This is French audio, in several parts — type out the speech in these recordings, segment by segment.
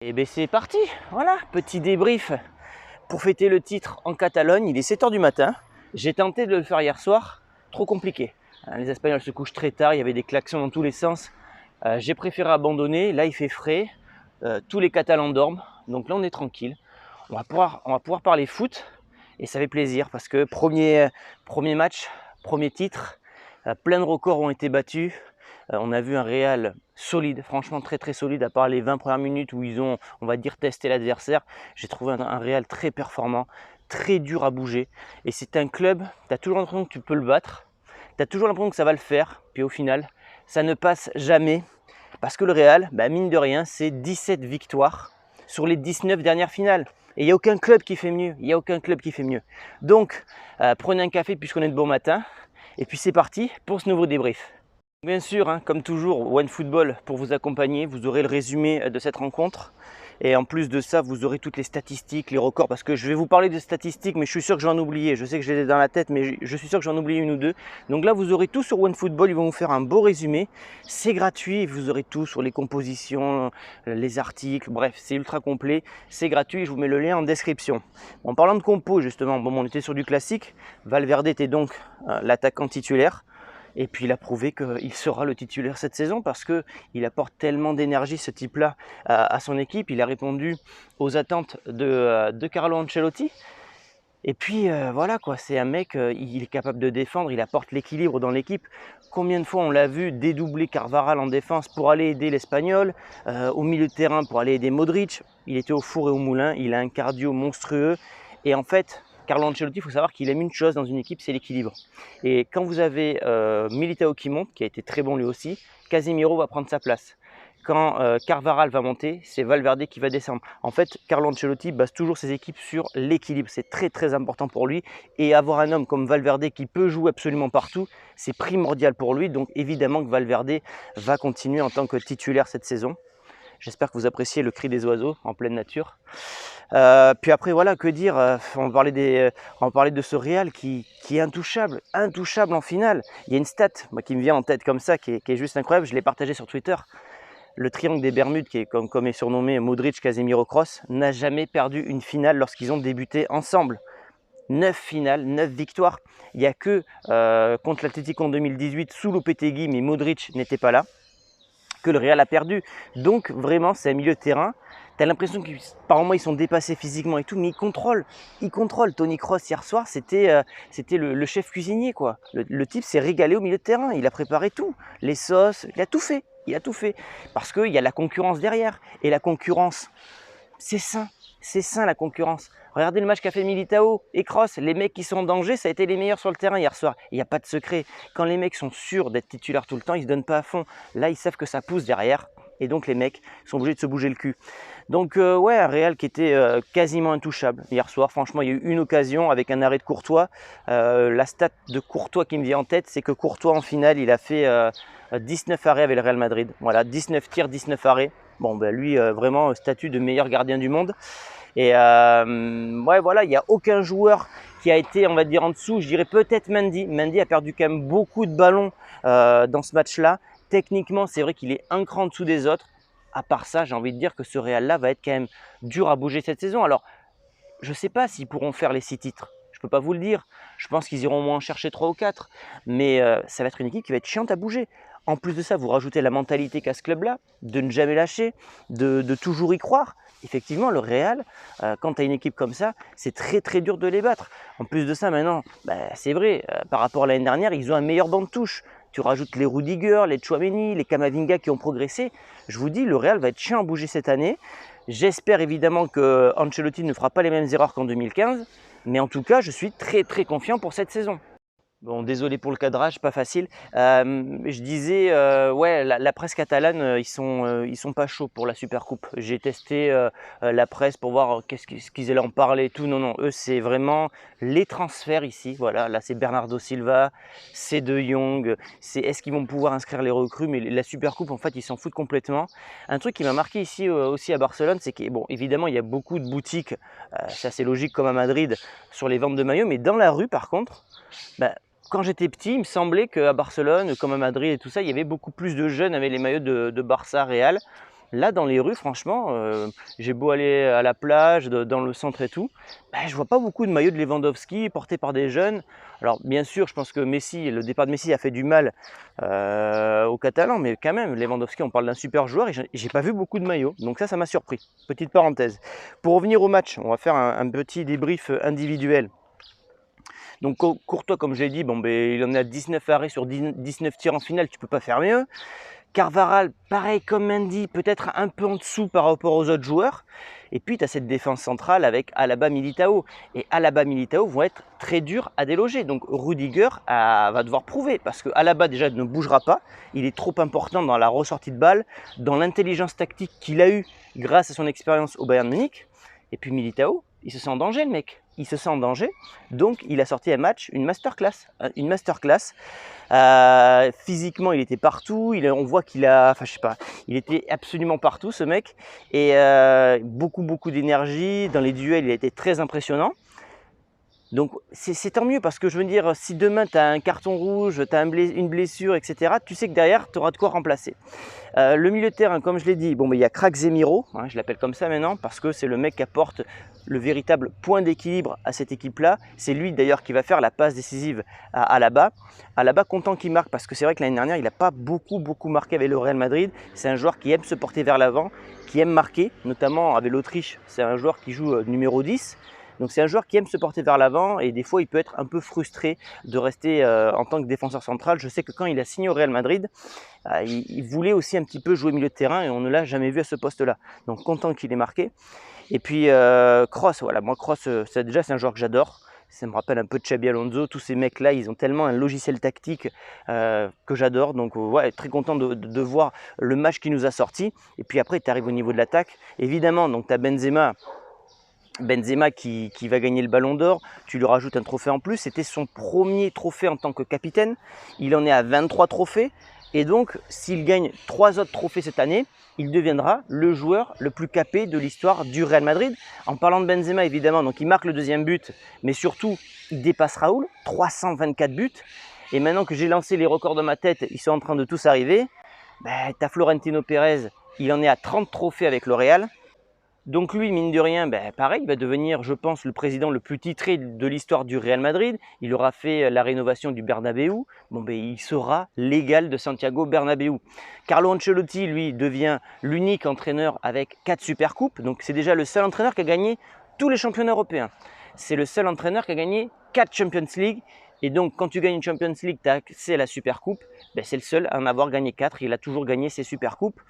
Et bien c'est parti, voilà, petit débrief pour fêter le titre en Catalogne. Il est 7 h du matin, j'ai tenté de le faire hier soir, trop compliqué. Les Espagnols se couchent très tard, il y avait des klaxons dans tous les sens. J'ai préféré abandonner, là il fait frais, tous les Catalans dorment, donc là on est tranquille. On va pouvoir parler foot et ça fait plaisir parce que premier match, premier titre, plein de records ont été battus. On a vu un Real solide, franchement très solide, à part les 20 premières minutes où ils ont, on va dire, testé l'adversaire. J'ai trouvé un Real très performant, très dur à bouger. Et c'est un club, tu as toujours l'impression que tu peux le battre, tu as toujours l'impression que ça va le faire, puis au final, ça ne passe jamais. Parce que le Real, mine de rien, c'est 17 victoires sur les 19 dernières finales. Et il n'y a aucun club qui fait mieux, Donc, prenez un café puisqu'on est de bon matin. Et puis c'est parti pour ce nouveau débrief. Bien sûr, comme toujours, OneFootball pour vous accompagner, vous aurez le résumé de cette rencontre. Et en plus de ça, vous aurez toutes les statistiques, les records, parce que je vais vous parler de statistiques, mais je suis sûr que j'en ai oublié. Je sais que je les ai dans la tête, mais je suis sûr que j'en ai oublié une ou deux. Donc là, vous aurez tout sur OneFootball, ils vont vous faire un beau résumé. C'est gratuit, vous aurez tout sur les compositions, les articles, bref, c'est ultra complet. C'est gratuit, je vous mets le lien en description. En parlant de compos, justement, on était sur du classique. Valverde était donc l'attaquant titulaire. Et puis il a prouvé qu'il sera le titulaire cette saison parce qu'il apporte tellement d'énergie ce type-là à son équipe. Il a répondu aux attentes de Carlo Ancelotti. Et puis voilà quoi, c'est un mec, il est capable de défendre, il apporte l'équilibre dans l'équipe. Combien de fois on l'a vu dédoubler Carvajal en défense pour aller aider l'Espagnol, au milieu de terrain pour aller aider Modric. Il était au four et au moulin, il a un cardio monstrueux. Et en fait, Carlo Ancelotti, il faut savoir qu'il aime une chose dans une équipe, c'est l'équilibre. Et quand vous avez Militao qui monte, qui a été très bon lui aussi, Casemiro va prendre sa place. Quand Carvajal va monter, c'est Valverde qui va descendre. En fait, Carlo Ancelotti base toujours ses équipes sur l'équilibre. C'est très important pour lui. Et avoir un homme comme Valverde qui peut jouer absolument partout, c'est primordial pour lui. Donc évidemment que Valverde va continuer en tant que titulaire cette saison. J'espère que vous appréciez le cri des oiseaux en pleine nature. Puis après, voilà, que dire, on parlait de ce Real qui est intouchable en finale. Il y a une stat qui me vient en tête comme ça, qui est juste incroyable, je l'ai partagé sur Twitter. Le triangle des Bermudes, qui est comme est surnommé Modric, Casemiro, Kroos, n'a jamais perdu une finale lorsqu'ils ont débuté ensemble. 9 finales, 9 victoires. Il n'y a que contre l'Atlético en 2018, sous Lopetegui, mais Modric n'était pas là, que le Real a perdu. Donc vraiment, c'est un milieu de terrain. Tu as l'impression que par moments ils sont dépassés physiquement et tout, mais ils contrôlent. Toni Kroos hier soir, c'était le chef cuisinier quoi. Le type s'est régalé au milieu de terrain, il a préparé tout, les sauces, il a tout fait. Parce qu'il y a la concurrence derrière. Et la concurrence, c'est sain la concurrence. Regardez le match qu'a fait Militao et Kroos. Les mecs qui sont en danger, ça a été les meilleurs sur le terrain hier soir. Il n'y a pas de secret. Quand les mecs sont sûrs d'être titulaires tout le temps, ils ne se donnent pas à fond. Là, ils savent que ça pousse derrière. Et donc les mecs sont obligés de se bouger le cul. Donc ouais, un Real qui était quasiment intouchable hier soir. Franchement, il y a eu une occasion avec un arrêt de Courtois. La stat de Courtois qui me vient en tête, c'est que Courtois en finale, il a fait 19 arrêts avec le Real Madrid. Voilà, 19 tirs, 19 arrêts. Bon, lui, vraiment, statut de meilleur gardien du monde. Et ouais, voilà, il n'y a aucun joueur qui a été, on va dire, en dessous. Je dirais peut-être Mendy. Mendy a perdu quand même beaucoup de ballons dans ce match-là. Techniquement, c'est vrai qu'il est un cran en dessous des autres. À part ça, j'ai envie de dire que ce Real-là va être quand même dur à bouger cette saison. Alors, je ne sais pas s'ils pourront faire les 6 titres. Je ne peux pas vous le dire. Je pense qu'ils iront au moins en chercher 3 ou 4. Mais ça va être une équipe qui va être chiante à bouger. En plus de ça, vous rajoutez la mentalité qu'a ce club-là, de ne jamais lâcher, de toujours y croire. Effectivement, le Real, quand tu as une équipe comme ça, c'est très dur de les battre. En plus de ça, maintenant, c'est vrai, par rapport à l'année dernière, ils ont un meilleur banc de touche. Tu rajoutes les Rudiger, les Tchouaméni, les Camavinga qui ont progressé. Je vous dis, le Real va être chiant à bouger cette année. J'espère évidemment que Ancelotti ne fera pas les mêmes erreurs qu'en 2015. Mais en tout cas, je suis très confiant pour cette saison. Bon, désolé pour le cadrage, pas facile. Je disais, ouais, la presse catalane, ils sont pas chauds pour la Supercoupe. J'ai testé la presse pour voir ce qu'ils allaient en parler et tout. Non, eux, c'est vraiment les transferts ici. Voilà, là, c'est Bernardo Silva, c'est De Jong. C'est est-ce qu'ils vont pouvoir inscrire les recrues? Mais la Supercoupe, en fait, ils s'en foutent complètement. Un truc qui m'a marqué ici aussi à Barcelone, c'est que, bon, évidemment, il y a beaucoup de boutiques. Ça, c'est logique comme à Madrid sur les ventes de maillots. Mais dans la rue, par contre, quand j'étais petit, il me semblait qu'à Barcelone, comme à Madrid et tout ça, il y avait beaucoup plus de jeunes avec les maillots de Barça, Real. Là, dans les rues, franchement, j'ai beau aller à la plage, dans le centre et tout, ben, je vois pas beaucoup de maillots de Lewandowski portés par des jeunes. Alors, bien sûr, je pense que Messi, le départ de Messi a fait du mal aux Catalans, mais quand même, Lewandowski, on parle d'un super joueur et j'ai pas vu beaucoup de maillots. Donc ça m'a surpris. Petite parenthèse. Pour revenir au match, on va faire un petit débrief individuel. Donc Courtois, comme je l'ai dit, bon, ben, il en a 19 arrêts sur 19 tirs en finale, tu peux pas faire mieux. Carvaral, pareil comme Mendy, peut-être un peu en dessous par rapport aux autres joueurs. Et puis tu as cette défense centrale avec Alaba, Militao. Et Alaba, Militao vont être très durs à déloger. Donc Rudiger va devoir prouver parce que Alaba déjà ne bougera pas. Il est trop important dans la ressortie de balle, dans l'intelligence tactique qu'il a eue grâce à son expérience au Bayern Munich. Et puis Militao, il se sent en danger le mec. Il se sent en danger. Donc il a sorti un match, une masterclass. Physiquement, il était partout. On voit qu'il a, enfin je sais pas, il était absolument partout ce mec. Et beaucoup d'énergie. Dans les duels, il a été très impressionnant. Donc c'est tant mieux parce que je veux dire, si demain tu as un carton rouge, tu as une blessure, etc., tu sais que derrière, tu auras de quoi remplacer. Le milieu de terrain, comme je l'ai dit, bon, ben, il y a Krak-Zemiro, hein, je l'appelle comme ça maintenant, parce que c'est le mec qui apporte le véritable point d'équilibre à cette équipe-là. C'est lui d'ailleurs qui va faire la passe décisive à Alaba. Alaba, content qu'il marque, parce que c'est vrai que l'année dernière, il n'a pas beaucoup marqué avec le Real Madrid. C'est un joueur qui aime se porter vers l'avant, qui aime marquer, notamment avec l'Autriche. C'est un joueur qui joue numéro 10. Donc c'est un joueur qui aime se porter vers l'avant et des fois il peut être un peu frustré de rester en tant que défenseur central. Je sais que quand il a signé au Real Madrid, il voulait aussi un petit peu jouer milieu de terrain et on ne l'a jamais vu à ce poste-là. Donc content qu'il ait marqué. Et puis Kroos, voilà, moi Kroos, c'est un joueur que j'adore. Ça me rappelle un peu Xabi Alonso. Tous ces mecs-là, ils ont tellement un logiciel tactique que j'adore. Donc ouais, très content de voir le match qui nous a sorti. Et puis après, tu arrives au niveau de l'attaque. Évidemment, donc tu as Benzema qui va gagner le ballon d'or, tu lui rajoutes un trophée en plus, c'était son premier trophée en tant que capitaine, il en est à 23 trophées et donc s'il gagne 3 autres trophées cette année, il deviendra le joueur le plus capé de l'histoire du Real Madrid. En parlant de Benzema évidemment, donc il marque le deuxième but, mais surtout il dépasse Raoul, 324 buts et maintenant que j'ai lancé les records de ma tête, ils sont en train de tous arriver, ben, tu as Florentino Pérez, il en est à 30 trophées avec le Real. Donc lui, mine de rien, ben pareil, il va devenir, je pense, le président le plus titré de l'histoire du Real Madrid. Il aura fait la rénovation du Bernabéu. Bon, ben, il sera l'égal de Santiago Bernabéu. Carlo Ancelotti, lui, devient l'unique entraîneur avec 4 Supercoupes. Donc c'est déjà le seul entraîneur qui a gagné tous les championnats européens. C'est le seul entraîneur qui a gagné 4 Champions League. Et donc, quand tu gagnes une Champions League, tu as accès à la Supercoupe. Ben, c'est le seul à en avoir gagné 4. Il a toujours gagné ses Supercoupes.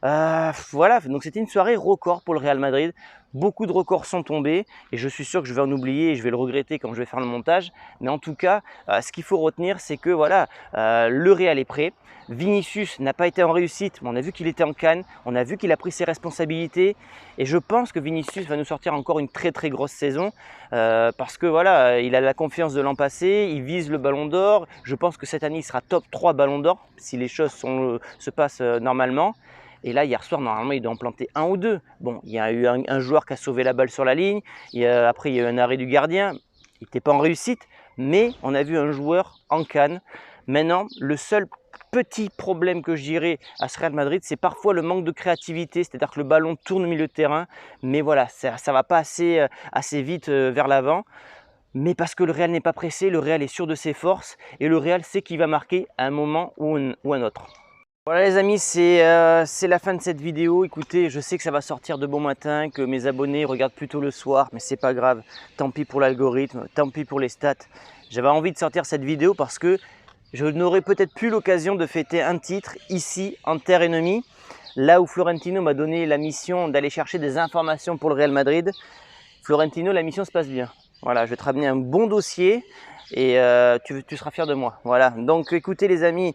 Voilà, donc c'était une soirée record pour le Real Madrid. Beaucoup de records sont tombés et je suis sûr que je vais en oublier et je vais le regretter quand je vais faire le montage. Mais en tout cas, ce qu'il faut retenir, c'est que voilà, le Real est prêt. Vinicius n'a pas été en réussite, mais on a vu qu'il était en canne, on a vu qu'il a pris ses responsabilités et je pense que Vinicius va nous sortir encore une très grosse saison parce que voilà, il a la confiance de l'an passé, il vise le ballon d'or. Je pense que cette année, il sera top 3 ballon d'or si les choses se passent normalement. Et là, hier soir, normalement, il doit en planter un ou deux. Bon, il y a eu un joueur qui a sauvé la balle sur la ligne. Après, il y a eu un arrêt du gardien. Il n'était pas en réussite, mais on a vu un joueur en canne. Maintenant, le seul petit problème que je dirais à ce Real Madrid, c'est parfois le manque de créativité. C'est-à-dire que le ballon tourne au milieu de terrain, mais voilà, ça ne va pas assez vite vers l'avant. Mais parce que le Real n'est pas pressé, le Real est sûr de ses forces et le Real sait qu'il va marquer à un moment ou un autre. Voilà les amis, c'est la fin de cette vidéo. Écoutez, je sais que ça va sortir de bon matin, que mes abonnés regardent plutôt le soir, mais c'est pas grave. Tant pis pour l'algorithme, tant pis pour les stats. J'avais envie de sortir cette vidéo parce que je n'aurais peut-être plus l'occasion de fêter un titre ici en terre ennemie. Là où Florentino m'a donné la mission d'aller chercher des informations pour le Real Madrid. Florentino, la mission se passe bien. Voilà, je vais te ramener un bon dossier. Et tu seras fier de moi. Voilà, donc écoutez les amis,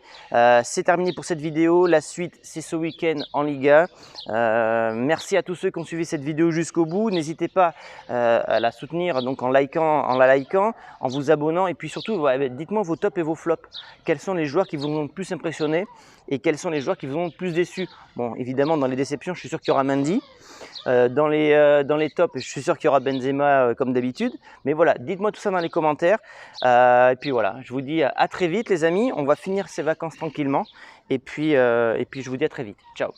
c'est terminé pour cette vidéo. La suite, c'est ce week-end en Liga. Merci à tous ceux qui ont suivi cette vidéo jusqu'au bout. N'hésitez pas à la soutenir donc en la likant, en vous abonnant. Et puis surtout, dites-moi vos tops et vos flops. Quels sont les joueurs qui vous ont le plus impressionné et quels sont les joueurs qui vous ont le plus déçu. Bon, évidemment, dans les déceptions, je suis sûr qu'il y aura Mendy. Dans les tops, je suis sûr qu'il y aura Benzema comme d'habitude. Mais voilà, dites-moi tout ça dans les commentaires. Et puis voilà, je vous dis à très vite les amis. On va finir ces vacances tranquillement. Et puis je vous dis à très vite. Ciao.